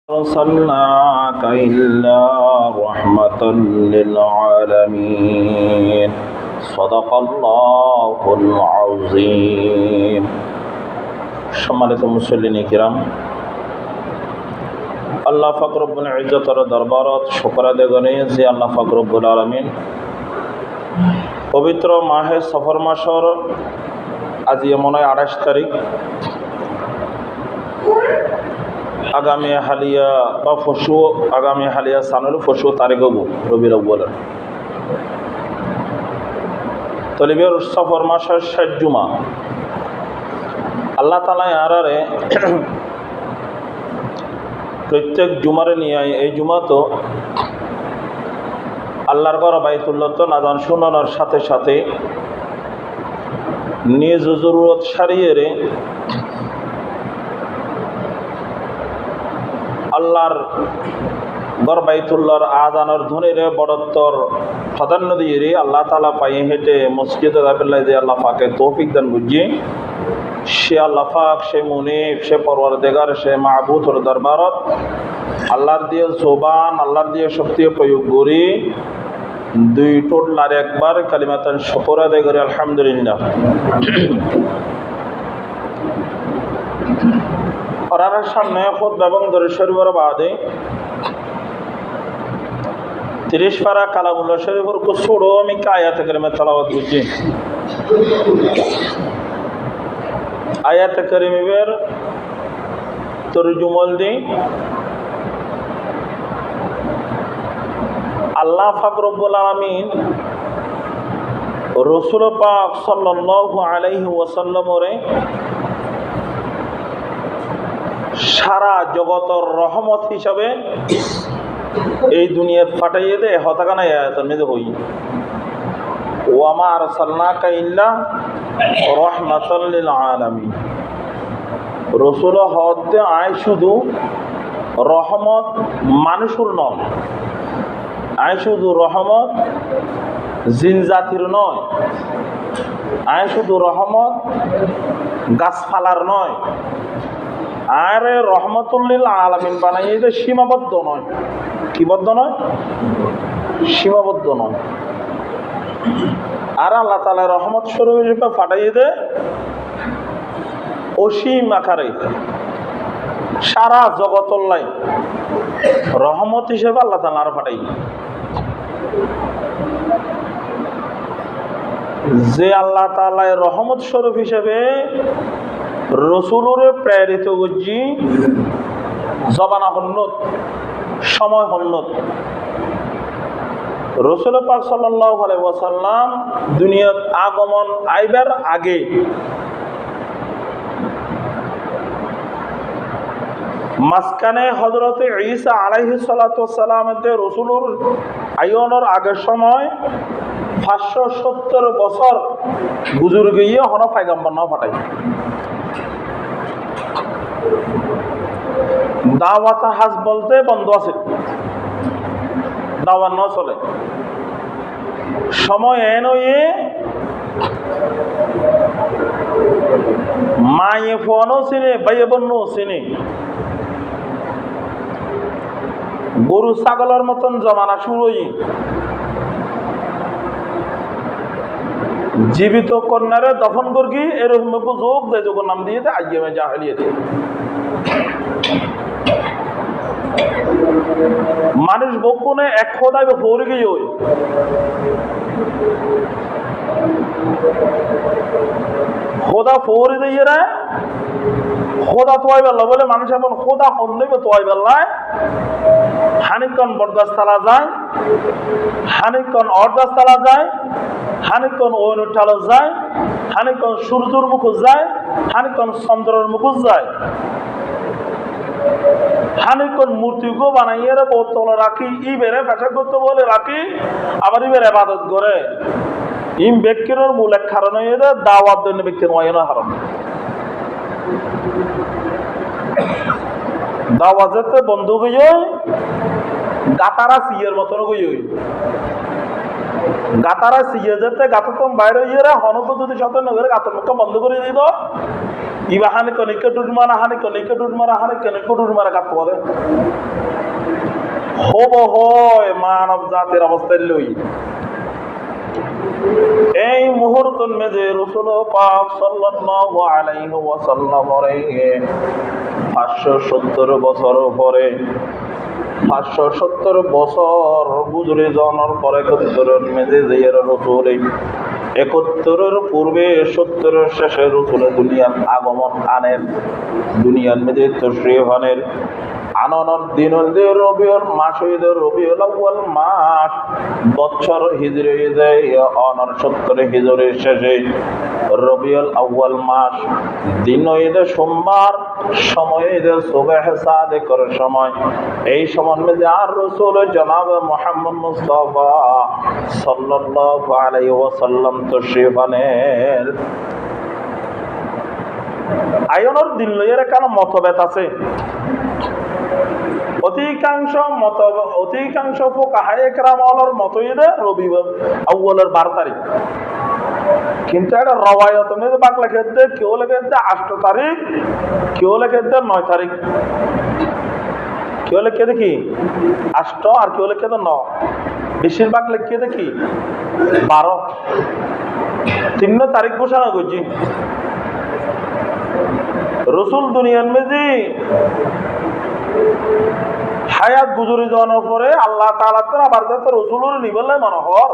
أرسلناك إلا رحمة للعالمين صدق الله العظيم সম্মানিত মুসল্লিন কিরাম, আল্লাহ পাক রব্বুল ইজ্জতের দরবারত শুকর আদায় করি যে আল্লাহ পাক রব্বুল আলামিন পবিত্র মাহে সফর মাসের আজি মনে হয় 28 তারিখ, আগামী হালিয়া বা ফসু আগামী হালিয়া সানুল ফসু তারিখ হব রবির আউয়ালের তলিবের সফর মাসের ৬০ জুমা। আল্লাহ তাআলা আরারে প্রত্যেক জুমারে নিয়ে এই জুমা তো আল্লাহর ঘর বাইতুল্লাহ তো নাজান শুনানোর সাথে সাথে নিজ জরুরত সারিয়ে রে আল্লাহর ঘর বাইতুল্লাহর আজানের ধ্বনিরে বড়ত্বর প্রাধান্য দিয়ে রে আল্লাহ তাআলা পায়ে হেঁটে মসজিদে যাবেল্লাই যে আল্লাহ পাকে তৌফিক দান বুঝি সে আল্লাহ পাক সে মুনিব সে পরওয়ারদিগার সে মাহবুদর দরবারত আল্লাহর দিয়ে জবান আল্লাহর দিয়ে শক্তি প্রয়োগ করি দুই টোটলার একবার কালিমাতান শুকর আদায় করি আলহামদুলিল্লাহ। করার সামনে খুতবা এবং দরুদ শরীফের বাদে 30 পারা কালামুল্লাহ শরীফের কো ছোড়ো আমি আয়াত কারিমা তেলাওয়াত করছি। আয়াত কারিমের তরজুমা দি আল্লাহ পাক রব্বুল আলামিন রাসূল পাক সাল্লাল্লাহু আলাইহি ওয়াসাল্লামরে সারা জগতের রহমত হিসাবে এই দুনিয়াত ফাটাইয়ে দে হতাকানা আয়াতের মধ্যে হই ওয়া মা আরসালনাকা ইল্লা রাহমাতাল লিল আলামিন। রাসূল হতে আয় শুধু রহমত মানুষের নয়, আয় শুধু রহমত জিন জাতির নয়, আয় শুধু রহমত গাছপালার নয়, আরে রহমতুল্লিল আলামিন বানাইয়ে যে সীমাবদ্ধ নয়, কিবদ্ধ নয়, সীমাবদ্ধ নয়। আর আল্লাহ তাআলা রহমত স্বরূপ হিসেবে ফাটাইয়ে দে অসীম আকারে সারা জগতল্লাই রহমত হিসেবে আল্লাহ তাআলা আর ফাটাই যে আল্লাহ তাআলা রহমত স্বরূপ হিসেবে রসুলরে প্রেরিত করছি জবানা হন্নত সময় হন্নত। রাসূল পাক সাল্লাল্লাহু আলাইহি ওয়াসাল্লাম দুনিয়াত আগমন আইবার আগে মাঝখানে হযরতে ঈসা আলাইহিস সালাতু ওয়াস সালামের রাসূলুর আয়নের আগের সময় 570 বছর গুজর গিয়ে হন পয়গম্বর না ফাটাই দাওয়াত হাজ বলতে বন্ধ আছে, দাওয়াত না চলে সময় এন হয়ে মায়ে ফোনও চিনে বাইয়ে বন্যও চিনে গরু ছাগলের মতন জমানা শুরু হই জীবিত কন্যারে দফন করগি এরকম যোগ দেয় যখন নাম দিয়ে দেয় আইয়ে জাহেলিয়াত। মানুষ বকুনে এক খোদায় ফৌরে গিয়ে ওই খোদা ফৌরে দিয়ে রে খোদা তোয়াই বেল্লা বলে মানুষ এখন খোদা হন্নই তোয়াই বেল্লায় হানিকন বটগাছ তালা যায়, হানিকন অটগাছ তালা যায়, হানিকন ওয়নুঠাল যায়, হানিকন সূর্যর মুখ যায়, হানিকন চন্দ্রের মুখ যায়, হানিকন মূর্তিগো বানাইয়ে বোতল রাখি ই বেড়ে পেশা করতে বলে রাখি আবার ই বেড়ে ইবাদত করে ইম ব্যক্তির মূল এক কারণ হয়ে দাওয়াত জন্য ব্যক্তির ময়না হারাম দাওয়াত যেতে বন্ধ হয়ে গাতারা সিয়ের মতন হয়ে গাতারা সিয়ে যেতে গাততম বাইরে হয়ে হনত যদি সাথে নগরে গাতের মুখটা বন্ধ করে দিত ইবা হানে কনিকে ডুড মারা হানে কনিকে ডুড মারা হানে কনিকে ডুড মারা কাট পড়ে হব হয় মানব জাতির অবস্থায় লই এই মুহূর্তের মেঝে রাসূল পাক সাল্লাল্লাহু আলাইহি ওয়াসাল্লাম এর 570 বছর পরে 570 বছর গুজরে যাওয়ার পরে 71 মেঝে যাইয়ার রাসূল 71 পূর্বে 70 শেষে রাসূল দুনিয়ার আগমন আনেন দুনিয়ার মেঝে তশরীফ আনেন আননের দিন হইতে রবিউল মাস হইতে রবিউল আউয়াল মাস বছর হিজরি হইতে অনর 70 হিজরির শেষে রবিউল আউয়াল মাস দিন হইতে সোমবার সময় হইতে সুবহ সাদিকর সময় এই সময় মধ্যে আর রাসূল জনাব মুহাম্মদ মুস্তাফা সাল্লাল্লাহু আলাইহি ওয়াসাল্লাম তশরীফ আনেন আয়নের দিন লইয়ের কেন মতভেদ আছে অধিকাংশ ফুকাহায়ে কেরামের মতই রবিউল আউয়ালের 12 তারিখ কিন্তু একটা রওয়ায়াত মধ্যে বাংলা ক্ষেত্রে কেউ লেখে 8 তারিখ কেউ লেখে 9 তারিখ কেউ লেখে দেখি 8 আর কেউ লেখে 9 বেশিরভাগ লেখে দেখি 12 3 তারিখ ঘোষণা করছি রাসূল দুনিয়ার মধ্যে হায়াত গুজরে যাওয়ার পরে আল্লাহ তাআলা তো আবার তো রাসূলের নিবলে মনোহর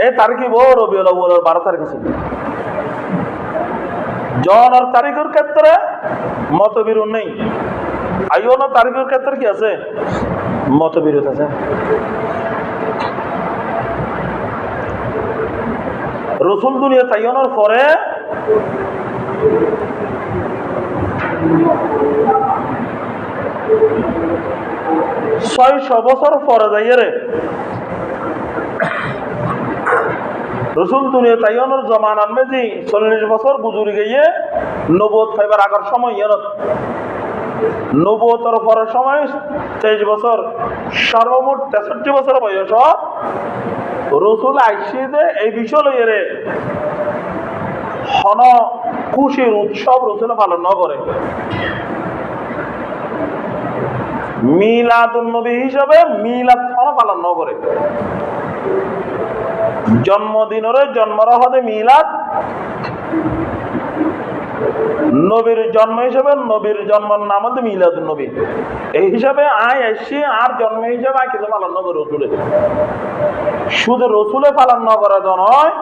এই তারিখে বড় রবিউল আউয়ালের 12 তারিখ ছিল জনের তারিখের ক্ষেত্রে মতবিরোধ নেই আইয়ন তারিখের ক্ষেত্রে কি আছে মতবিরোধ আছে রাসূল দুনিয়া তাইয়নের পরে 600 বছর পরে যাইরে রাসূল দুনিয়া তাইয়নের জমানার মধ্যে 40 বছর গুজরি গিয়ে নবুয়ত পাইবার আগের সময় ইয়ানত নবুয়তের পরের সময় 23 বছর সর্বমোট 63 বছর বয়স রাসূল আইসিদে এই বিষয় লইরে হন খুশির উৎসব রাসূল পালন করে মিলাদুন নবী হিসাবে মিলাদ পালন করে জন্মদিনের জন্মরহদে মিলাদ নবীর জন্ম হিসাবে নবীর জন্মের নাম হচ্ছে মিলাদুন নবী এই হিসাবে আইসি আর জন্ম হিসাবে কিছু পালন করে রাসূলে শুধু রাসূলে পালন করা নয়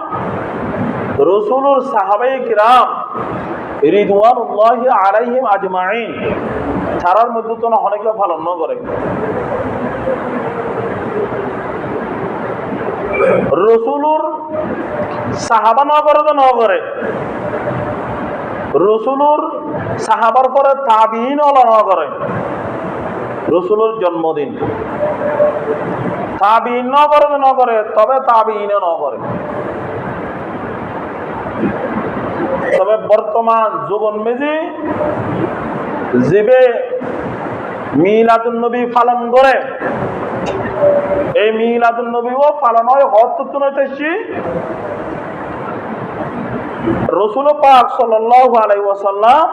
রাসূলের সাহাবায়ে কিরাম রিদওয়ানুল্লাহি আলাইহিম আজমাইন তারার মধ্যে তো অনেকে পালন করে রাসূলুর সাহাবা না করে তো না করে রাসূলুর সাহাবার পরে তাবিঈন না করে রাসূলুর জন্মদিন তাবিঈন না করে তো না করে তবে তাবিঈন না করে তবে বর্তমান যুগন মেজি জিবে মিলাদুন নবী পালন করে এই মিলাদুন নবীও পালন হয় হত্যুন হইতেছি রাসূল পাক সাল্লাল্লাহু আলাইহি ওয়াসাল্লাম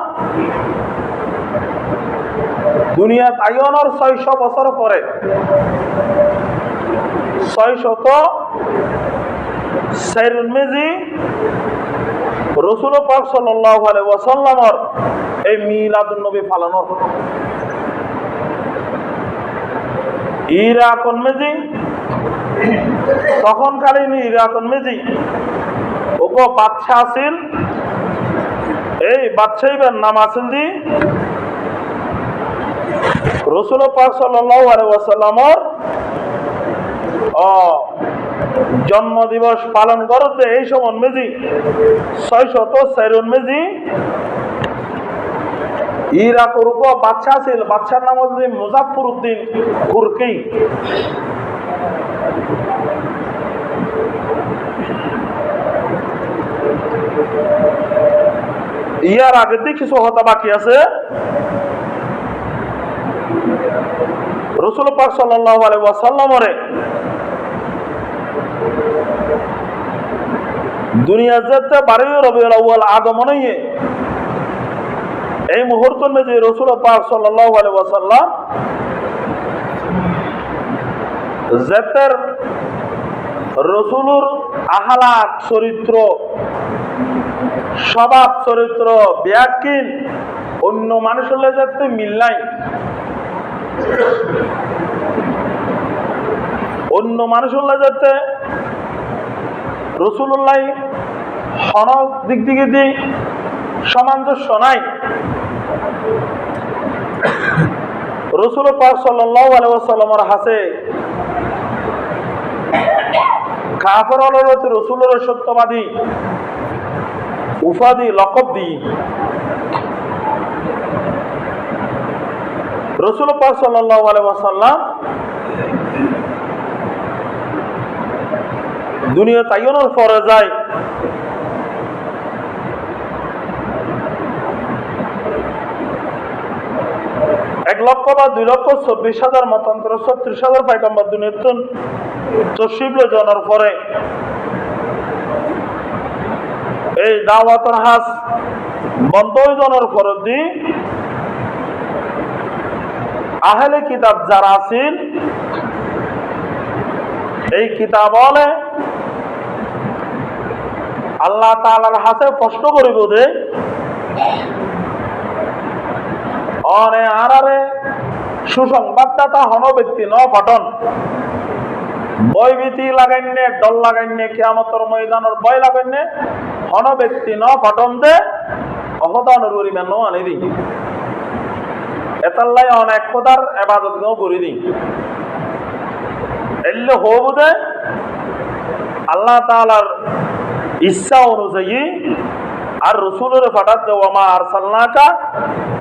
দুনিয়া তাইয়নের 600 বছর পরে 600 মেজি রাসূল পাক সাল্লাল্লাহু আলাইহি ওয়াসাল্লামের এই মিলাদুন নবী পালনের ইরাকন মেজি তখনকালীন ইরাকন মেজি ওগো বাদশা আছিল এই বাদশাহিবের নাম আছিল দি রাসূল পাক সাল্লাল্লাহু আলাইহি ওয়াসাল্লামের জন্ম দিবস পালন করতে এই সময় মেজি 604 মেজি ইরাকের উপর বাদশা ছিল বাদশার নাম হচ্ছে মুজাফফরউদ্দিন কুরকি ইয়ার আগে দিয়ে কিছু হতা বাকি আছে রাসূল পাক সাল্লাল্লাহু আলাইহি ওয়াসাল্লামের দুনিয়া যাতে 12 রবিউল আউয়াল আগমনে এই মুহূর্তের মধ্যে রাসূল পাক সাল্লাল্লাহু আলাইহি ওয়াসাল্লাম জাতের রসুলুর আহলাক চরিত্র স্বভাব চরিত্র ব্যাকিন অন্য মানুষের যাতে মিল নাই। অন্য মানুষের যাতে রসুল্লাহ হনক দিক দিকে দি সামঞ্জস্য নাই। রাসূল পাক সাল্লাল্লাহু আলাইহি ওয়াসাল্লামের হাতে কাফের হলরত রসুলের সত্যবাদী উপাধি লকব দি রাসূল পাক সাল্লাল্লাহু আলাইহি ওয়াসাল্লাম দুনিয়া তাইয়নের পরে যায় এক লক্ষ বা 2,24,000 মতান্তর 36,000 পয়গম্বর দুনিয়ার তশরিফ জানার পরে এই দাওয়াতের হাস বন্ধ হয়ে যাওয়ার পরে দি আহলে কিতাব যারা আছেন এই কিতাব বলে আল্লাহ তাআলার হাতে প্রশ্ন করিব দে অনে আরারে সুসংবাদদাতা হন ব্যক্তি ন পাঠন ভয়ভীতি লাগাইনে ডর লাগাইনে কিয়ামতের ময়দানের ভয় লাগাইনে হন ব্যক্তি ন পাঠন দে অহদানের পরিমাণ আনি দি এতাল্লাই অনেক খোদার ইবাদত গো করি দি এলে হবু দে আল্লাহ তাআলার ইচ্ছা অনুযায়ী আর রাসূলের ফাটাত দে ওয়া আরসালনাকা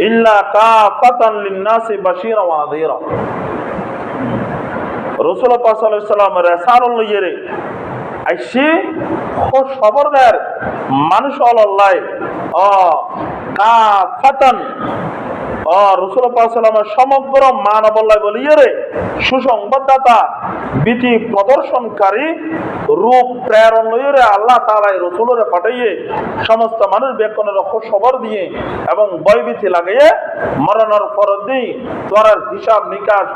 ইল্লা কাফাতান লিন-নাসি বাশীরা ওয়া নাযীরা। রাসূল পাক সাল্লাল্লাহু আলাইহি ওয়াসাল্লাম রাসালুল ইয়েরে আইসি খবরদার মানুষ আল্লাহ কাফাতান রাসূল পাক সাল্লাল্লাহু আলাইহি ওয়াসাল্লাম সমগ্র মানব আল্লাহ বলিয়ে রে সুসংবাদদাতা বিধি প্রদর্শনকারী রূপ প্রেরণ লইরে আল্লাহ তাআলা রাসূলের পাঠাইয়ে সমস্ত মানুষ বেকনের খবর দিয়ে এবং ভয়ভীতি লাগাইয়ে মরণের পর দি তোরার হিসাব নিকাশ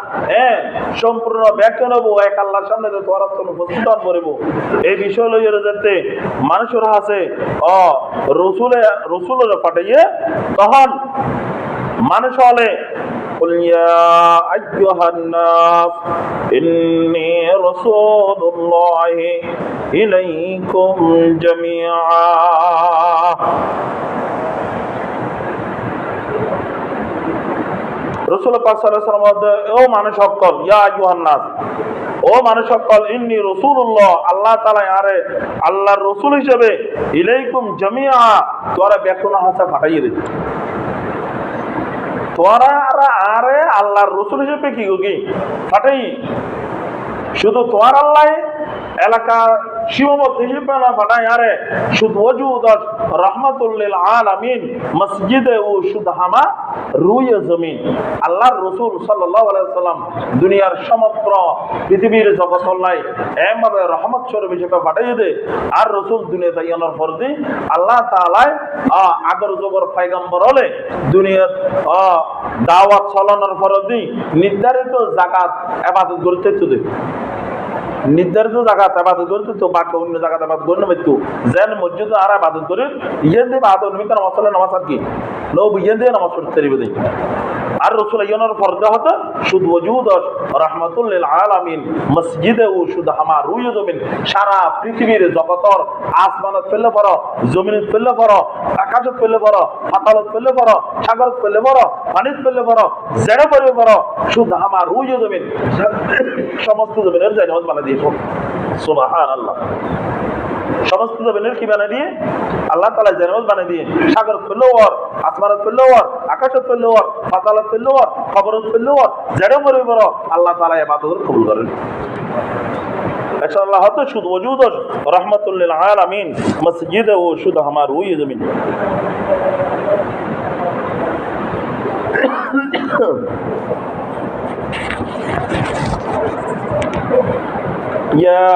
সম্পূর্ণ ব্যাখ্যা নেব এক আল্লাহর সামনে যে তোরার জন্য উপস্থিত করিব এই বিষয় লইরে যেতে মানুষের হাসে রাসূলের পাঠাইয়ে তখন মানুষ হলে قل يا أيها الناس إني رسول الله إليكم جميعا রাসূল পাক সাল্লাল্লাহু আলাইহি ওয়াসাল্লাম ও মানুষ সকল ইয়া আইয়ুহান নাস ও মানুষ সকল ইন্নী রাসূলুল্লাহ আল্লাহ তাআলা আরে আল্লাহর রাসূল হিসেবে ইলাইকুম জামিআ তোরা বেকুনা হাসা পাঠাইয়ে দে তোরা আরে আল্লাহর রাসূল হিসেবে কি গো কি পাঠাই শুধু তোর আল্লাহ এলাকা সীমাবদ্ধ হিসেবে না পাঠাই আরে শুধু ওজুদ রাহমাতুল লিল আলামিন মসজিদে ও সুদহামা রুয়ে জমিন আল্লাহর রাসূল সাল্লাল্লাহু আলাইহি ওয়াসাল্লাম দুনিয়ার সমগ্র পৃথিবীর জগৎলাই এমভাবে রহমত স্বরূপ হিসেবে পাঠিয়ে দে আর রাসূল দুনিয়াতে আনার পর দি আল্লাহ তাআলা আগর জবর পয়গম্বর হলে দুনিয়াত দাওয়াত চালানোর পর দি নির্ধারিত যাকাত ইবাদত করতে তো দে নির্ধারিত জায়গাত ইবাদত করতে তো বাকি অন্য জায়গাতে ইবাদত করতে পারতো যেন মসজিদে আর ইবাদত করে ইয়েন দিয়ে ইবাদত নবী কারণ মসলা নামাজ আর কি লোক ইয়েন দিয়ে নামাজ পড়তে পারবে দেই আর রাসূল ইয়ানোর ফরজা হতো শুধু ওজুদ রাহমাতুল লিল আলামিন মসজিদে ও শুধু আমার রুয়ে জমিন সারা পৃথিবীর জগতর আসমানত ফেলে পড়ো জমিনত ফেলে পড়ো আকাশত ফেলে পড়ো পাতালত ফেলে পড়ো সাগরত ফেলে পড়ো পানিত ফেলে পড়ো জেড়ে পড়ে পড়ো শুধু আমার রুয়ে জমিন সমস্ত জমিনের জায়গা বানা দিয়ে সুবহানাল্লাহ সমস্ত জমিনের কি বানিয়ে দিয়ে আল্লাহ তাআলা জান্নাত বানিয়ে দিয়ে সাগর ফেলোয়ার আসমানত ফেলোয়ার আকাশত ফেলোয়ার পাতালত ফেলোয়ার কবরত ফেলোয়ার জেড়ে পড়ে পড়ো আল্লাহ তাআলা ইবাদত কবুল করেন ইনশাআল্লাহ হতো শুধু ওজুদ রাহমাতুল লিল আলামিন মসজিদে ও শুধু আমার রুয়ে জমিন يا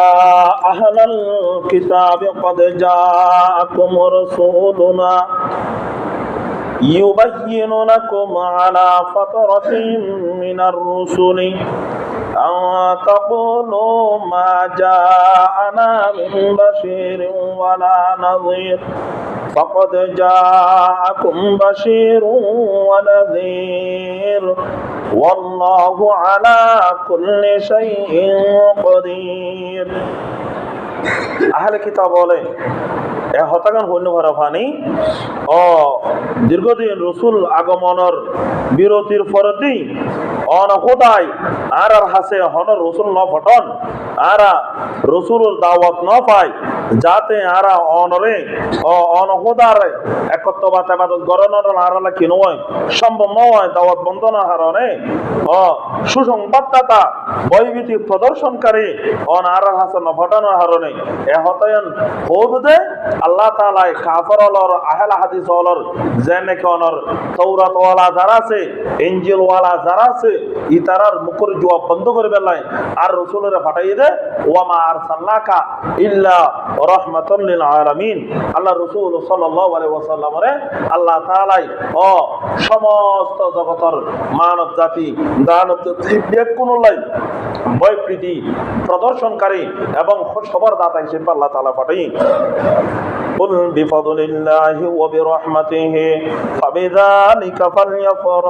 أهل الكتاب قد جاءكم رسولنا يبين لكم على فترة من الرسل أن تقولوا ما جاءنا من بشير ولا نظير فقد جاءكم بشير ونذير والله على كل شيء قدير আহলে কিতাব বলে এ হতাগান হইল ভরাফানি ও দীর্ঘদিন রসুল আগমনের বিরতির ফরতি অন খোদাই আর হাসে হন রসুল ন ফটন আরা রসুলের দাওয়াত ন পায় যাতে আরা অনরে ও অন খোদারে একত্ববাদ ইবাদত গরনর আরালা কি নয় সম্ভব নয় দাওয়াত বন্ধনের হারণে ও সুসংবাদদাতা বৈবিধি প্রদর্শনকারী অন আর হাসে ন ফটনের হারণে এ হতায়ন হোবদে আল্লাহ তাআলা কাফারলর আহলে হাদিস ওয়ালার জেনে কোনর তাওরাত ওয়ালা যারা আছে ইনজিল ওয়ালা যারা আছে ইতারার মুখের জবাব বন্ধ করে বেলাই আর রাসূলের ফাটাই দে ওয়া মা আরসালনাকা ইল্লা রাহমাতাল লিল আলামিন আল্লাহ রাসূল সাল্লাল্লাহু আলাইহি ওয়াসাল্লামরে আল্লাহ তাআলা ও সমস্ত জগতের মানব জাতি দানব জাতি বেকুনলাই ভয় প্রীতি প্রদর্শনকারী এবং খবর দাতা হিসেবে আল্লাহ তাআলা পাঠাই قل بفضل الله وبرحمته فبذلك فليفرحوا